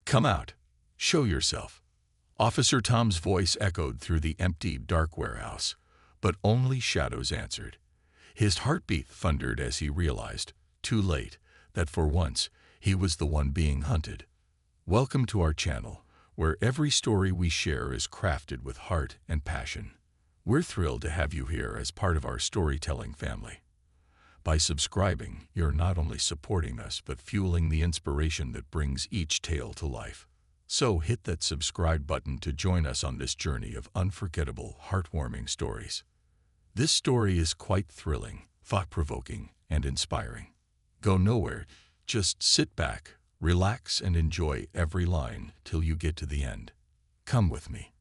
Come out. Show yourself. Officer Tom's voice echoed through the empty, dark warehouse, but only shadows answered. His heartbeat thundered as he realized, too late, that for once he was the one being hunted. Welcome to our channel, where every story we share is crafted with heart and passion. We're thrilled to have you here as part of our storytelling family. By subscribing, you're not only supporting us but fueling the inspiration that brings each tale to life. So hit that subscribe button to join us on this journey of unforgettable, heartwarming stories. This story is quite thrilling, thought-provoking, and inspiring. Go nowhere, just sit back, relax, and enjoy every line till you get to the end. Come with me.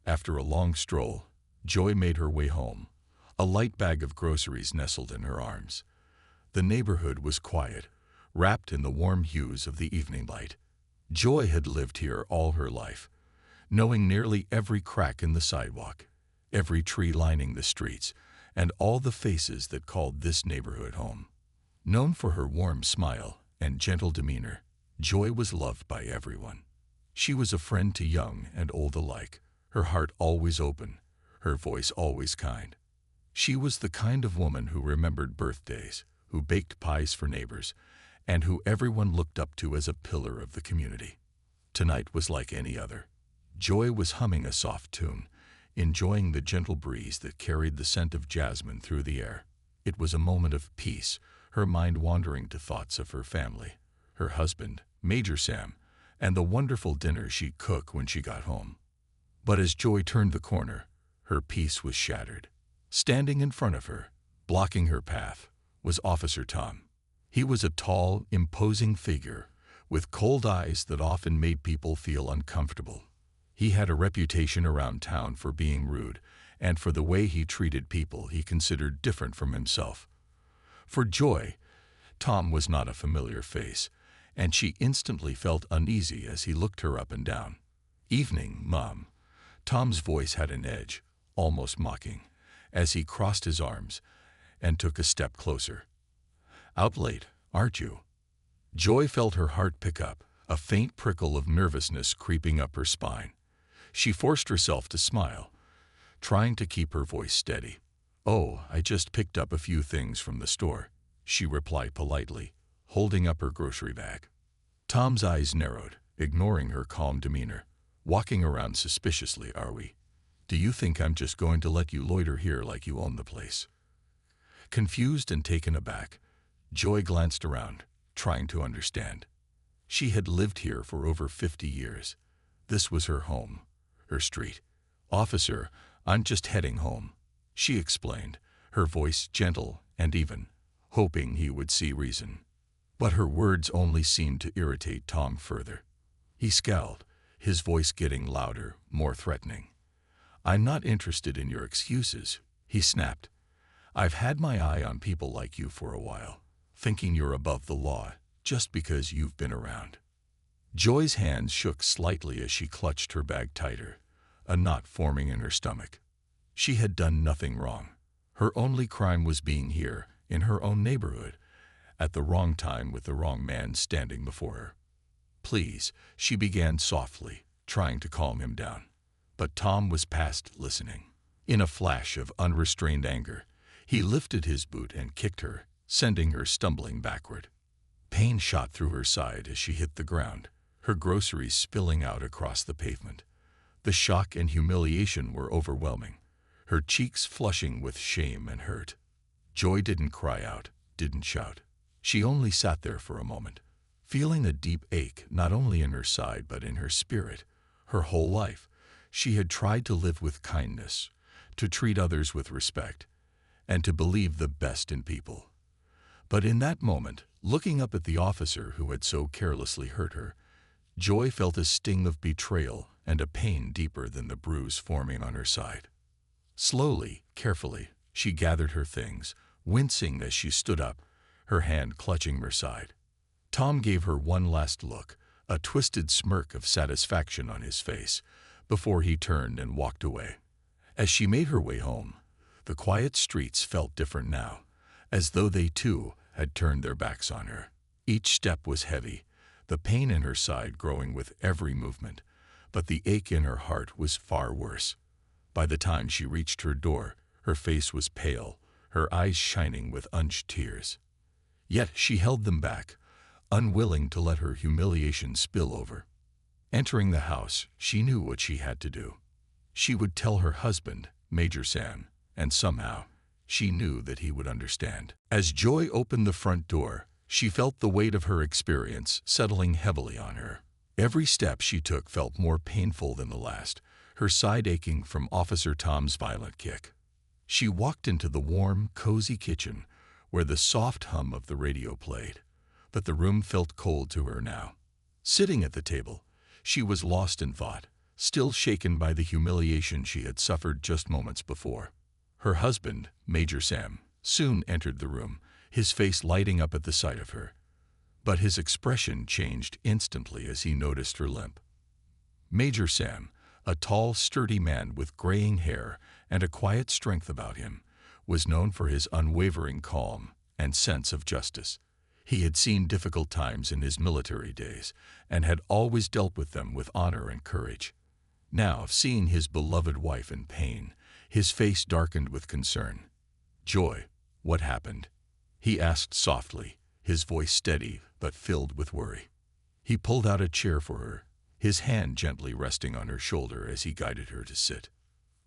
After a long stroll, Joy made her way home. A light bag of groceries nestled in her arms. The neighborhood was quiet, wrapped in the warm hues of the evening light. Joy had lived here all her life, knowing nearly every crack in the sidewalk, every tree lining the streets, and all the faces that called this neighborhood home. Known for her warm smile and gentle demeanor, Joy was loved by everyone. She was a friend to young and old alike, her heart always open, her voice always kind. She was the kind of woman who remembered birthdays, who baked pies for neighbors, and who everyone looked up to as a pillar of the community. Tonight was like any other. Joy was humming a soft tune, enjoying the gentle breeze that carried the scent of jasmine through the air. It was a moment of peace, her mind wandering to thoughts of her family, her husband, Major Sam, and the wonderful dinner she'd cook when she got home. But as Joy turned the corner, her peace was shattered. Standing in front of her, blocking her path, was Officer Tom. He was a tall, imposing figure, with cold eyes that often made people feel uncomfortable. He had a reputation around town for being rude, and for the way he treated people he considered different from himself. For Joy, Tom was not a familiar face, and she instantly felt uneasy as he looked her up and down. "Evening, Mom." Tom's voice had an edge, almost mocking, as he crossed his arms and took a step closer. "Out late, aren't you?" Joy felt her heart pick up, a faint prickle of nervousness creeping up her spine. She forced herself to smile, trying to keep her voice steady. "Oh, I just picked up a few things from the store," she replied politely, holding up her grocery bag. Tom's eyes narrowed, ignoring her calm demeanor. "Walking around suspiciously, are we? Do you think I'm just going to let you loiter here like you own the place?" Confused and taken aback, Joy glanced around, trying to understand. She had lived here for over 50 years. This was her home, her street. "Officer, I'm just heading home," she explained, her voice gentle and even, hoping he would see reason. But her words only seemed to irritate Tom further. He scowled, his voice getting louder, more threatening. "I'm not interested in your excuses," he snapped. "I've had my eye on people like you for a while, thinking you're above the law just because you've been around." Joy's hands shook slightly as she clutched her bag tighter, a knot forming in her stomach. She had done nothing wrong. Her only crime was being here, in her own neighborhood, at the wrong time with the wrong man standing before her. "Please," she began softly, trying to calm him down. But Tom was past listening. In a flash of unrestrained anger, he lifted his boot and kicked her, sending her stumbling backward. Pain shot through her side as she hit the ground, her groceries spilling out across the pavement. The shock and humiliation were overwhelming, her cheeks flushing with shame and hurt. Joy didn't cry out, didn't shout. She only sat there for a moment, feeling a deep ache not only in her side but in her spirit. Her whole life, she had tried to live with kindness, to treat others with respect, and to believe the best in people. But in that moment, looking up at the officer who had so carelessly hurt her, Joy felt a sting of betrayal and a pain deeper than the bruise forming on her side. Slowly, carefully, she gathered her things, wincing as she stood up, her hand clutching her side. Tom gave her one last look, a twisted smirk of satisfaction on his face, before he turned and walked away. As she made her way home, the quiet streets felt different now, as though they too had turned their backs on her. Each step was heavy, the pain in her side growing with every movement, but the ache in her heart was far worse. By the time she reached her door, her face was pale, her eyes shining with unshed tears. Yet she held them back, unwilling to let her humiliation spill over. Entering the house, she knew what she had to do. She would tell her husband, Major Sam, and somehow, she knew that he would understand. As Joy opened the front door, she felt the weight of her experience settling heavily on her. Every step she took felt more painful than the last, her side aching from Officer Tom's violent kick. She walked into the warm, cozy kitchen, where the soft hum of the radio played, but the room felt cold to her now. Sitting at the table, she was lost in thought, still shaken by the humiliation she had suffered just moments before. Her husband, Major Sam, soon entered the room, his face lighting up at the sight of her. But his expression changed instantly as he noticed her limp. Major Sam, a tall, sturdy man with graying hair and a quiet strength about him, was known for his unwavering calm and sense of justice. He had seen difficult times in his military days and had always dealt with them with honor and courage. Now, seeing his beloved wife in pain, his face darkened with concern. "Joy, what happened?" he asked softly, his voice steady but filled with worry. He pulled out a chair for her, his hand gently resting on her shoulder as he guided her to sit.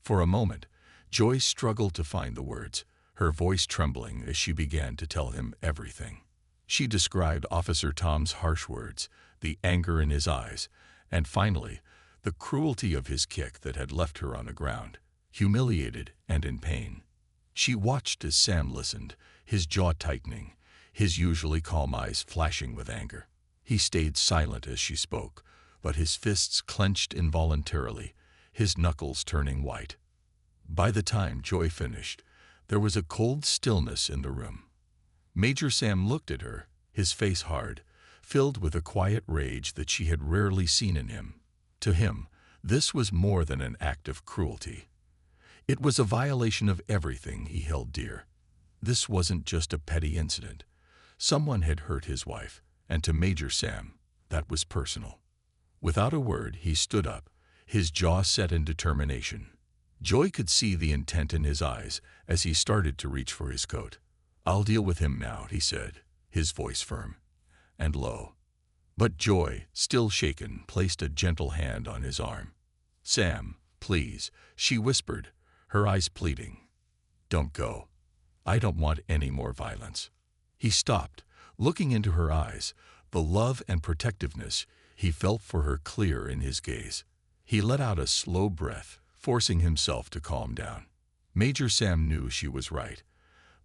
For a moment, Joy struggled to find the words, her voice trembling as she began to tell him everything. She described Officer Tom's harsh words, the anger in his eyes, and finally, the cruelty of his kick that had left her on the ground, humiliated and in pain. She watched as Sam listened, his jaw tightening, his usually calm eyes flashing with anger. He stayed silent as she spoke, but his fists clenched involuntarily, his knuckles turning white. By the time Joy finished, there was a cold stillness in the room. Major Sam looked at her, his face hard, filled with a quiet rage that she had rarely seen in him. To him, this was more than an act of cruelty. It was a violation of everything he held dear. This wasn't just a petty incident. Someone had hurt his wife, and to Major Sam, that was personal. Without a word, he stood up, his jaw set in determination. Joy could see the intent in his eyes as he started to reach for his coat. "I'll deal with him now," he said, his voice firm and low. But Joy, still shaken, placed a gentle hand on his arm. "Sam, please," she whispered, her eyes pleading. "Don't go. I don't want any more violence." He stopped, looking into her eyes, the love and protectiveness he felt for her clear in his gaze. He let out a slow breath, forcing himself to calm down. Major Sam knew she was right,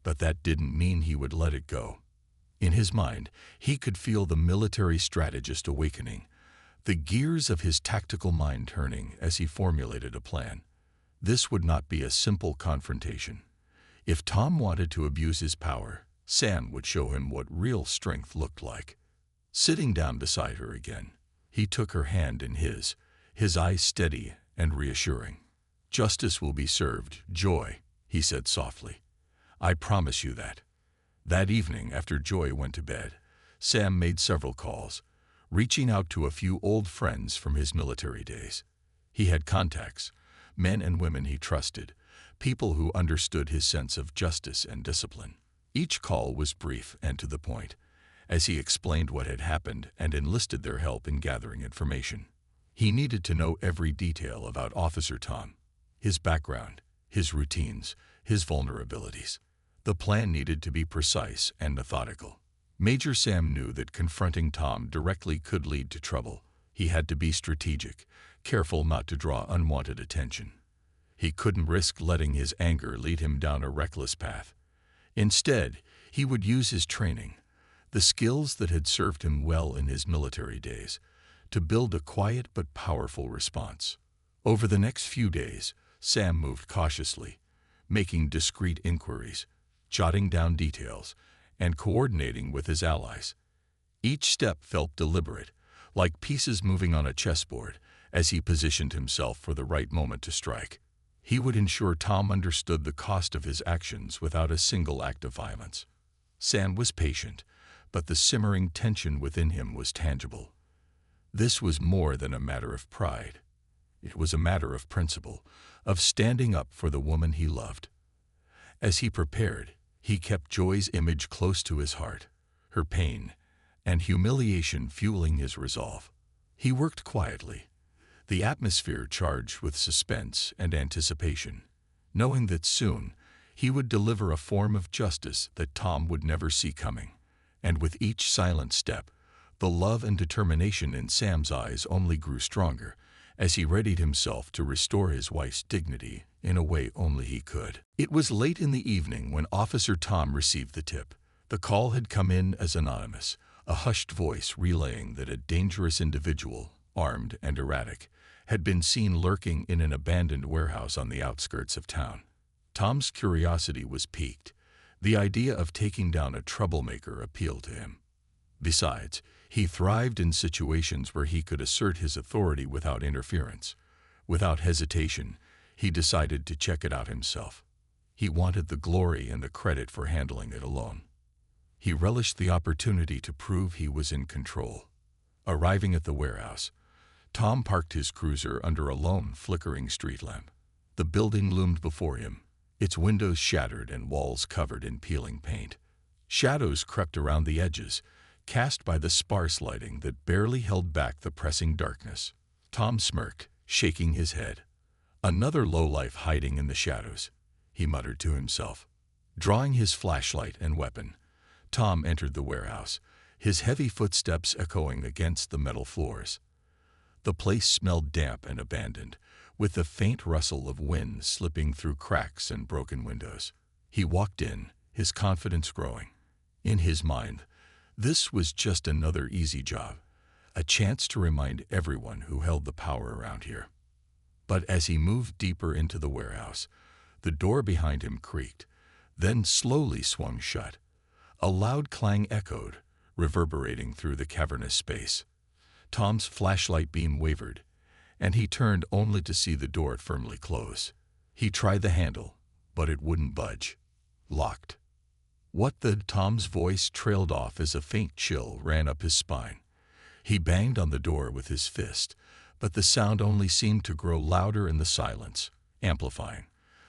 but that didn't mean he would let it go. In his mind, he could feel the military strategist awakening, the gears of his tactical mind turning as he formulated a plan. This would not be a simple confrontation. If Tom wanted to abuse his power, Sam would show him what real strength looked like. Sitting down beside her again, he took her hand in his eyes steady and reassuring. "Justice will be served, Joy," he said softly. "I promise you that." That evening, after Joy went to bed, Sam made several calls, reaching out to a few old friends from his military days. He had contacts, men and women he trusted, people who understood his sense of justice and discipline. Each call was brief and to the point, as he explained what had happened and enlisted their help in gathering information. He needed to know every detail about Officer Tom, his background, his routines, his vulnerabilities. The plan needed to be precise and methodical. Major Sam knew that confronting Tom directly could lead to trouble. He had to be strategic, careful not to draw unwanted attention. He couldn't risk letting his anger lead him down a reckless path. Instead, he would use his training, the skills that had served him well in his military days, to build a quiet but powerful response. Over the next few days, Sam moved cautiously, making discreet inquiries, jotting down details, and coordinating with his allies. Each step felt deliberate, like pieces moving on a chessboard, as he positioned himself for the right moment to strike. He would ensure Tom understood the cost of his actions without a single act of violence. Sam was patient, but the simmering tension within him was tangible. This was more than a matter of pride. It was a matter of principle, of standing up for the woman he loved. As he prepared, he kept Joy's image close to his heart, her pain and humiliation fueling his resolve. He worked quietly, the atmosphere charged with suspense and anticipation, knowing that soon he would deliver a form of justice that Tom would never see coming. And with each silent step, the love and determination in Sam's eyes only grew stronger as he readied himself to restore his wife's dignity in a way only he could. It was late in the evening when Officer Tom received the tip. The call had come in as anonymous, a hushed voice relaying that a dangerous individual, armed and erratic, had been seen lurking in an abandoned warehouse on the outskirts of town. Tom's curiosity was piqued. The idea of taking down a troublemaker appealed to him. Besides, he thrived in situations where he could assert his authority without interference. Without hesitation, he decided to check it out himself. He wanted the glory and the credit for handling it alone. He relished the opportunity to prove he was in control. Arriving at the warehouse, Tom parked his cruiser under a lone, flickering street lamp. The building loomed before him, its windows shattered and walls covered in peeling paint. Shadows crept around the edges, cast by the sparse lighting that barely held back the pressing darkness. Tom smirked, shaking his head. Another lowlife hiding in the shadows, he muttered to himself. Drawing his flashlight and weapon, Tom entered the warehouse, his heavy footsteps echoing against the metal floors. The place smelled damp and abandoned, with the faint rustle of wind slipping through cracks and broken windows. He walked in, his confidence growing. In his mind, this was just another easy job, a chance to remind everyone who held the power around here. But as he moved deeper into the warehouse, the door behind him creaked, then slowly swung shut. A loud clang echoed, reverberating through the cavernous space. Tom's flashlight beam wavered, and he turned only to see the door firmly close. He tried the handle, but it wouldn't budge. Locked. What the? Tom's voice trailed off as a faint chill ran up his spine. He banged on the door with his fist, but the sound only seemed to grow louder in the silence, amplifying,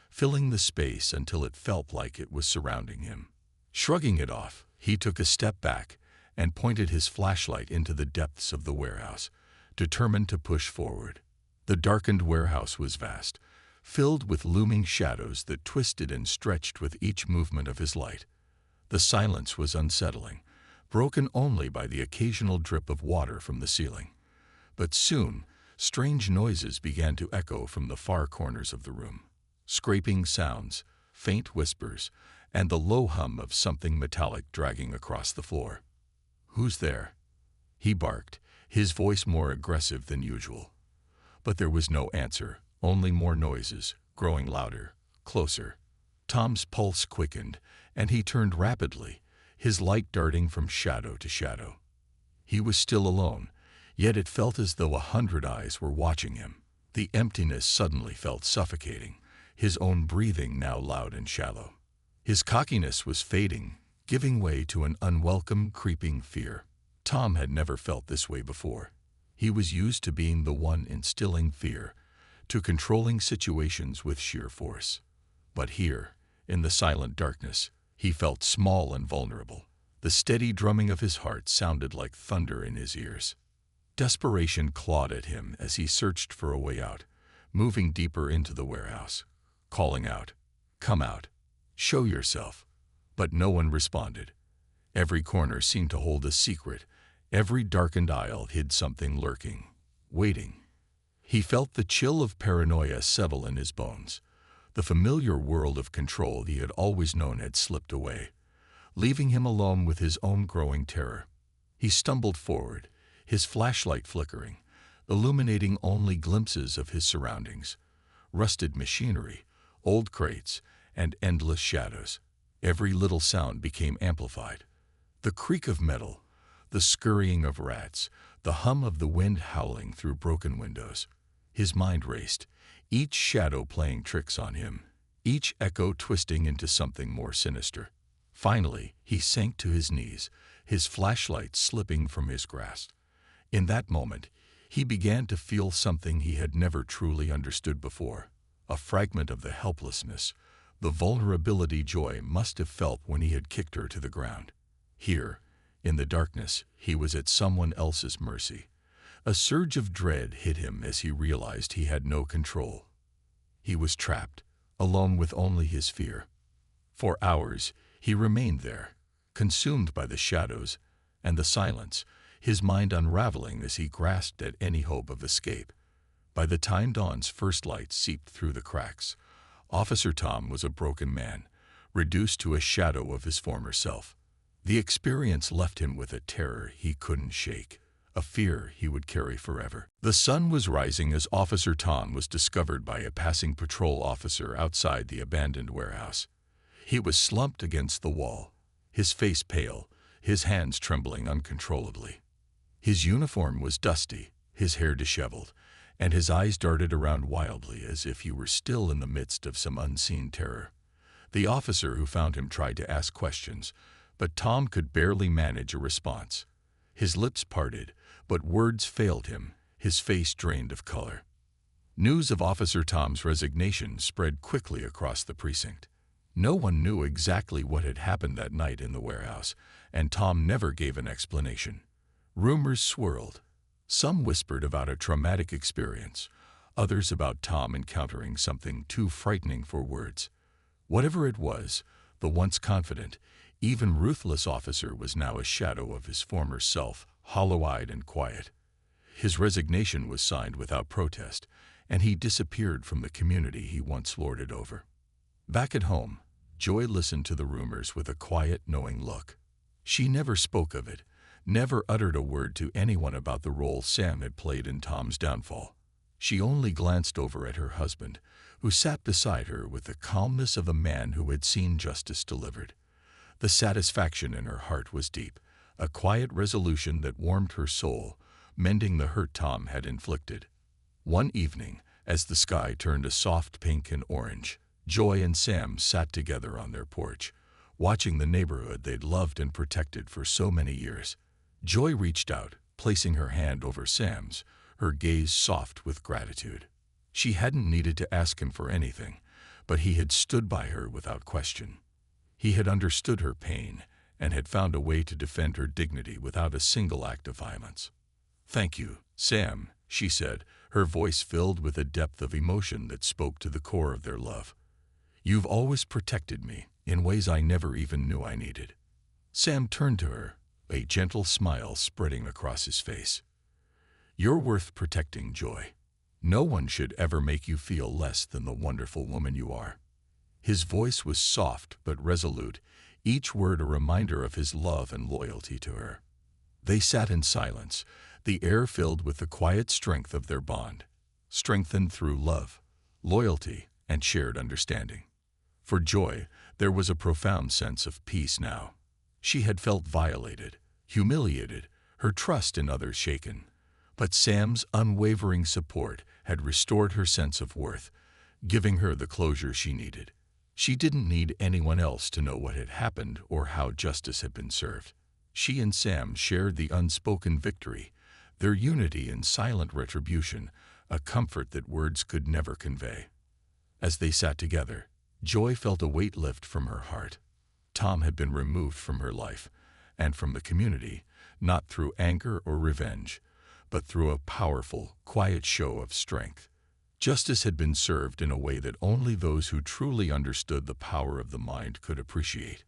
filling the space until it felt like it was surrounding him. Shrugging it off, he took a step back and pointed his flashlight into the depths of the warehouse, determined to push forward. The darkened warehouse was vast, filled with looming shadows that twisted and stretched with each movement of his light. The silence was unsettling, broken only by the occasional drip of water from the ceiling. But soon, strange noises began to echo from the far corners of the room. Scraping sounds, faint whispers, and the low hum of something metallic dragging across the floor. "Who's there?" he barked, his voice more aggressive than usual. But there was no answer, only more noises, growing louder, closer. Tom's pulse quickened, and he turned rapidly, his light darting from shadow to shadow. He was still alone, yet it felt as though 100 eyes were watching him. The emptiness suddenly felt suffocating, his own breathing now loud and shallow. His cockiness was fading, giving way to an unwelcome, creeping fear. Tom had never felt this way before. He was used to being the one instilling fear, to controlling situations with sheer force. But here, in the silent darkness, he felt small and vulnerable. The steady drumming of his heart sounded like thunder in his ears. Desperation clawed at him as he searched for a way out, moving deeper into the warehouse, calling out, "Come out, show yourself." But no one responded. Every corner seemed to hold a secret. Every darkened aisle hid something lurking, waiting. He felt the chill of paranoia settle in his bones. The familiar world of control he had always known had slipped away, leaving him alone with his own growing terror. He stumbled forward, his flashlight flickering, illuminating only glimpses of his surroundings. Rusted machinery, old crates, and endless shadows. Every little sound became amplified. The creak of metal, the scurrying of rats, the hum of the wind howling through broken windows. His mind raced, each shadow playing tricks on him, each echo twisting into something more sinister. Finally, he sank to his knees, his flashlight slipping from his grasp. In that moment, he began to feel something he had never truly understood before, a fragment of the helplessness, the vulnerability Joy must have felt when he had kicked her to the ground. Here, in the darkness, he was at someone else's mercy. A surge of dread hit him as he realized he had no control. He was trapped, alone with only his fear. For hours, he remained there, consumed by the shadows and the silence, his mind unraveling as he grasped at any hope of escape. By the time dawn's first light seeped through the cracks, Officer Tom was a broken man, reduced to a shadow of his former self. The experience left him with a terror he couldn't shake, a fear he would carry forever. The sun was rising as Officer Tom was discovered by a passing patrol officer outside the abandoned warehouse. He was slumped against the wall, his face pale, his hands trembling uncontrollably. His uniform was dusty, his hair disheveled, and his eyes darted around wildly as if he were still in the midst of some unseen terror. The officer who found him tried to ask questions, but Tom could barely manage a response. His lips parted, but words failed him, his face drained of color. News of Officer Tom's resignation spread quickly across the precinct. No one knew exactly what had happened that night in the warehouse, and Tom never gave an explanation. Rumors swirled. Some whispered about a traumatic experience, others about Tom encountering something too frightening for words. Whatever it was, the once confident, even ruthless officer was now a shadow of his former self, hollow-eyed and quiet. His resignation was signed without protest, and he disappeared from the community he once lorded over. Back at home, Joy listened to the rumors with a quiet, knowing look. She never spoke of it, never uttered a word to anyone about the role Sam had played in Tom's downfall. She only glanced over at her husband, who sat beside her with the calmness of a man who had seen justice delivered. The satisfaction in her heart was deep, a quiet resolution that warmed her soul, mending the hurt Tom had inflicted. One evening, as the sky turned a soft pink and orange, Joy and Sam sat together on their porch, watching the neighborhood they'd loved and protected for so many years. Joy reached out, placing her hand over Sam's, her gaze soft with gratitude. She hadn't needed to ask him for anything, but he had stood by her without question. He had understood her pain and had found a way to defend her dignity without a single act of violence. "Thank you, Sam," she said, her voice filled with a depth of emotion that spoke to the core of their love. "You've always protected me in ways I never even knew I needed." Sam turned to her, a gentle smile spreading across his face. "You're worth protecting, Joy. No one should ever make you feel less than the wonderful woman you are." His voice was soft but resolute, each word a reminder of his love and loyalty to her. They sat in silence, the air filled with the quiet strength of their bond, strengthened through love, loyalty, and shared understanding. For Joy, there was a profound sense of peace now. She had felt violated, humiliated, her trust in others shaken. But Sam's unwavering support had restored her sense of worth, giving her the closure she needed. She didn't need anyone else to know what had happened or how justice had been served. She and Sam shared the unspoken victory, their unity in silent retribution, a comfort that words could never convey. As they sat together, Joy felt a weight lift from her heart. Tom had been removed from her life and from the community, not through anger or revenge, but through a powerful, quiet show of strength. Justice had been served in a way that only those who truly understood the power of the mind could appreciate.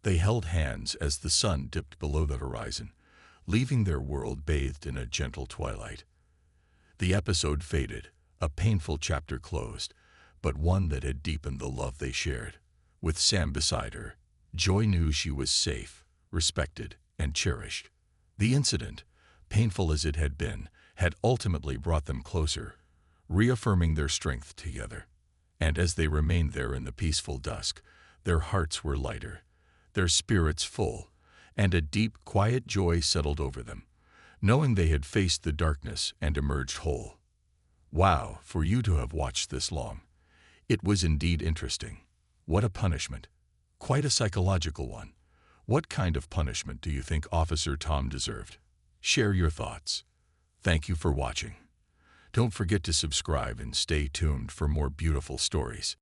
They held hands as the sun dipped below the horizon, leaving their world bathed in a gentle twilight. The episode faded, a painful chapter closed, but one that had deepened the love they shared. With Sam beside her, Joy knew she was safe, respected, and cherished. The incident, painful as it had been, had ultimately brought them closer, reaffirming their strength together. And as they remained there in the peaceful dusk, their hearts were lighter, their spirits full, and a deep, quiet joy settled over them, knowing they had faced the darkness and emerged whole. Wow, for you to have watched this long. It was indeed interesting. What a punishment. Quite a psychological one. What kind of punishment do you think Officer Tom deserved? Share your thoughts. Thank you for watching. Don't forget to subscribe and stay tuned for more beautiful stories.